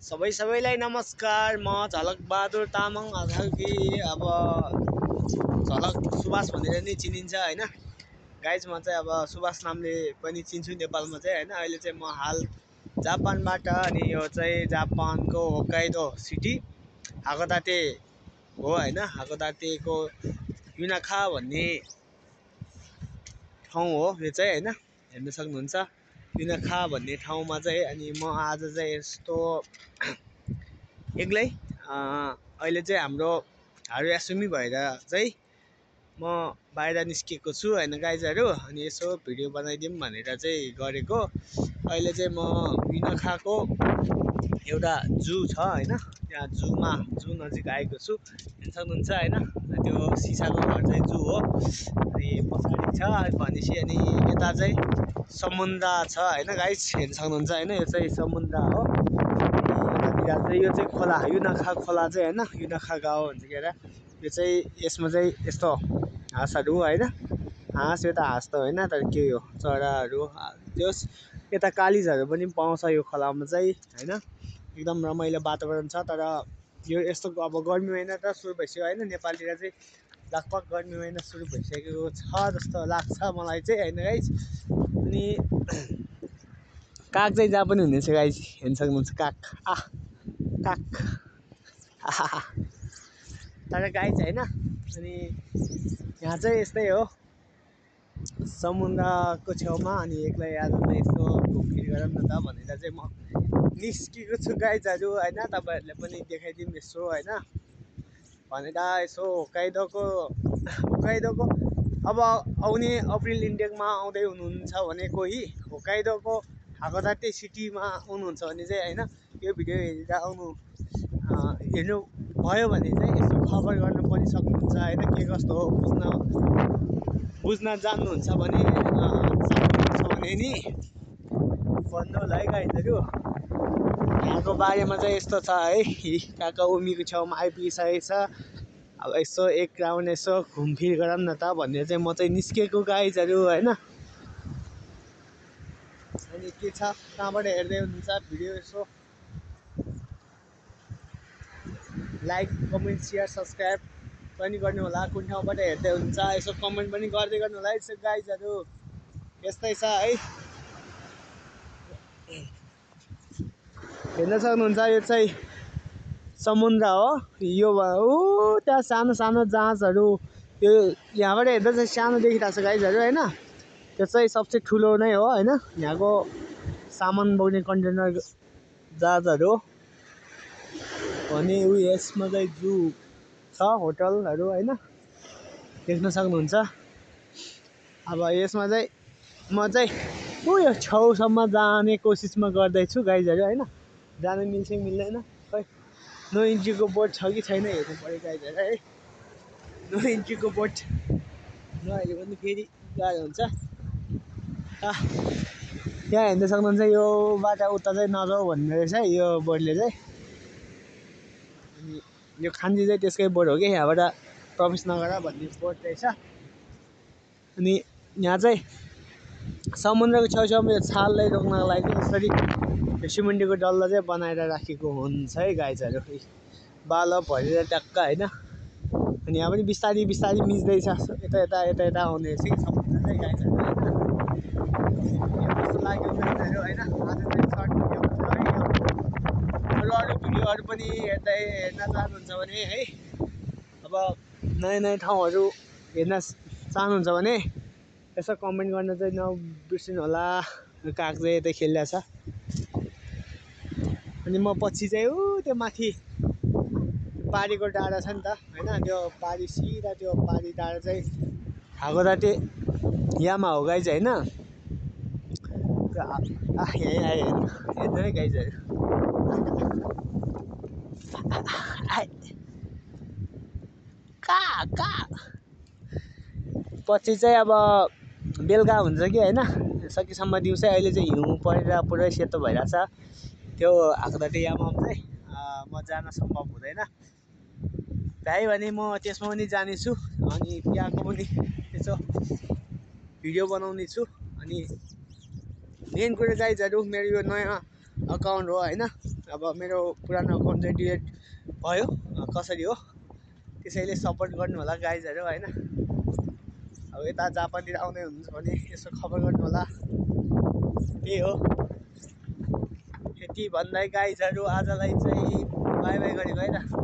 सबैलाई नमस्कार। म झलक बहादुर तामाङ अथवा अब झलक सुभाष भनेर नै चिनिन्छ हैन। गाइज म चाहिँ अब सुभाष नामले पनि चिन्छु नेपालमा चाहिँ हैन। अहिले चाहिँ म हाल जापानबाट, अनि यो चाहिँ जापानको होक्काइडो सिटी हाकोदाटे हो हैन। हाकोदाटेको युनाखा भन्ने ठाउँ हो यो चाहिँ हैन, हेर्न सक्नुहुन्छ। युनाखा भन्ने ठाउँमा चाहिँ अनि म आज चाहिँ यस्तो एक्लै अहिले चाहिँ हाम्रो हारुयासुमी भएर चाहिँ म बाहिर निस्केको छु हैन गाइजहरु। अनि यसो भिडियो बनाइदिउँ भनेर चाहिँ गरेको। अहिले चाहिँ म युनाखाको एउटा जू छ हैन, त्यहाँ जू नजिक आएको छु। हेर्न सक्नुहुन्छ हैन, त्यो सिसाको घर चाहिँ जू हो। अनि पछाडि छ भनेपछि अनि यता चाहिँ समुद्र छ हैन गाइज, हेर्न सक्नुहुन्छ हैन। यो चाहिँ समुद्र हो। चाहिँ यो चाहिँ खोला, युनाखा खोला चाहिँ हैन, युनाखा गाउँ भन्छ के अरे। यो चाहिँ यसमा चाहिँ यस्तो हाँसहरू हैन, हाँस यो त हाँस त होइन तर के हो चराहरू त्यस यता कालिजहरू पनि पाउँछ यो खोलामा चाहिँ हैन। एकदम रमाइलो वातावरण छ। तर यो यस्तो अब गर्मी महिना त सुरु भइसक्यो हैन, नेपालतिर चाहिँ लगभग गर्मी महिना सुरु भइसकेको छ जस्तो लाग्छ मलाई चाहिँ हैन गाइज। अनि काग चाहिँ जहाँ पनि हुनेछ गाइज, हेर्न सक्नुहुन्छ काग काग तर गाइज हैन। अनि यहाँ चाहिँ यस्तै हो समुद्रको छेउमा। अनि एक्लै आज चाहिँ यसो घुमफिर गरौँ न त भनेर चाहिँ म निस्केको छु गाइजहरू हैन। तपाईँहरूले पनि देखाइदिउँ यसो हैन भनेर यसो होक्काइडोको अब आउने अप्रिल इन्टेकमा आउँदै हुनुहुन्छ भने कोही होक्काइडोको हाकोदाटे सिटीमा आउनुहुन्छ भने चाहिँ हैन, यो भिडियो हेरेर हेर्नु भयो भने चाहिँ यसो खबर गर्न पनि सक्नुहुन्छ हैन। के कस्तो हो बुझ्न जान्नुहुन्छ भने नि भन्नु होला है गाइजहरू। यहाँको बारेमा चाहिँ यस्तो छ है, कहाँ उमीको छेउमा आइपुगिसकेको छ। अब यसो एक राउन्ड यसो घुमफिर गरौँ न त भनेर चाहिँ म चाहिँ निस्केको गाइजहरू हैन। अनि के छ, कहाँबाट हेर्दै हुनुहुन्छ भिडियो यसो लाइक कमेन्ट सेयर सब्सक्राइब पनि गर्नु होला। कुन ठाउँबाट हेर्दै हुन्छ यसो कमेन्ट पनि गर्दै गर्नु होला यसो गाइजहरू। यस्तै छ है, हेर्न सक्नुहुन्छ यो चाहिँ समुद्र हो। यो त्यहाँ सानो सानो जहाजहरू यो यहाँबाट हेर्दा चाहिँ सानो देखिरहेको छ गाइजहरू हैन। त्यो चाहिँ सबसे ठुलो नै हो हैन, यहाँको सामान बोक्ने कन्टेनर जहाजहरू हो। अनि यसमा चाहिँ जू छ, होटलहरू हैन, देख्न सक्नुहुन्छ। अब यसमा चाहिँ म चाहिँ यो छेउसम्म जाने कोसिसमा गर्दैछु गाइजहरू हैन। जानु मिल्छ कि मिल्दैन खै, 9 इन्चीको बोट छ कि छैन हेर्नु पऱ्यो गाइजहरू है। 9 इन्चीको बोट नआहिले पनि फेरि गाह्रो हुन्छ। यहाँ हेर्न सक्नुहुन्छ, यो बाटो उता चाहिँ नजाऊ भन्ने रहेछ यो बोर्डले चाहिँ। अनि यो खान्जी चाहिँ त्यसकै बोर्ड हो कि, यहाँबाट प्रवेश नगर भन्ने बोर्ड रहेछ। अनि यहाँ चाहिँ समुद्रको छेउछाउमा यो छाललाई रोक्नको लागि यसरी यो सिमेन्टको डल्ला चाहिँ बनाएर राखेको हुन्छ है गाइजहरू। बालो भरेर ट्याक्क हैन। अनि यहाँ पनि बिस्तारी बिस्तारी मिच्दैछ, यता आउने रहेछ कि समुद्र चाहिँ गाइजहरू हैन। कस्तो लाग्यो गाइजहरू हैन। आज चाहिँ सर्ट भिडियो भयो है। अरू भिडियोहरू पनि हेर्न चाहनुहुन्छ भने है, अब नयाँ नयाँ ठाउँहरू हेर्न चाहनुहुन्छ भने यसो कमेन्ट गर्न चाहिँ नबिर्सिनु होला। काग चाहिँ यतै खेलिरहेछ। अनि म पछि चाहिँ त्यो माथि पारीको डाँडा छ नि त हैन, त्यो पारी सिधा त्यो पारी डाँडा चाहिँ हाकोदाटे यामा हो गाइज हैन। यहीँ आयो हेर्नु है गाइजहरू। पछि चाहिँ अब बेलुका हुन्छ कि हैन, सकेसम्म दिउँसै। अहिले चाहिँ हिउँ परेर पुरै सेतो भइरहेछ त्यो हाकोदाटे यामा चाहिँ। म जान सम्भव हुँदैन भ्याइ भने म त्यसमा पनि जानेछु। अनि त्यहाँको पनि यसो भिडियो बनाउने छु। अनि मेन कुरा गाइजहरू, मेरो यो नयाँ अकाउन्ट हो हैन, अब मेरो पुरानो अकाउन्ट चाहिँ डिलिट भयो कसरी हो त्यसैले सपोर्ट गर्नु होला गाइजहरू होइन। अब यता जापानतिर आउँदै हुनुहुन्छ भने यसो खबर गर्नु होला। त्यही हो, यति भन्दै गाइजहरू आजलाई चाहिँ बाई बाई गरेको है त।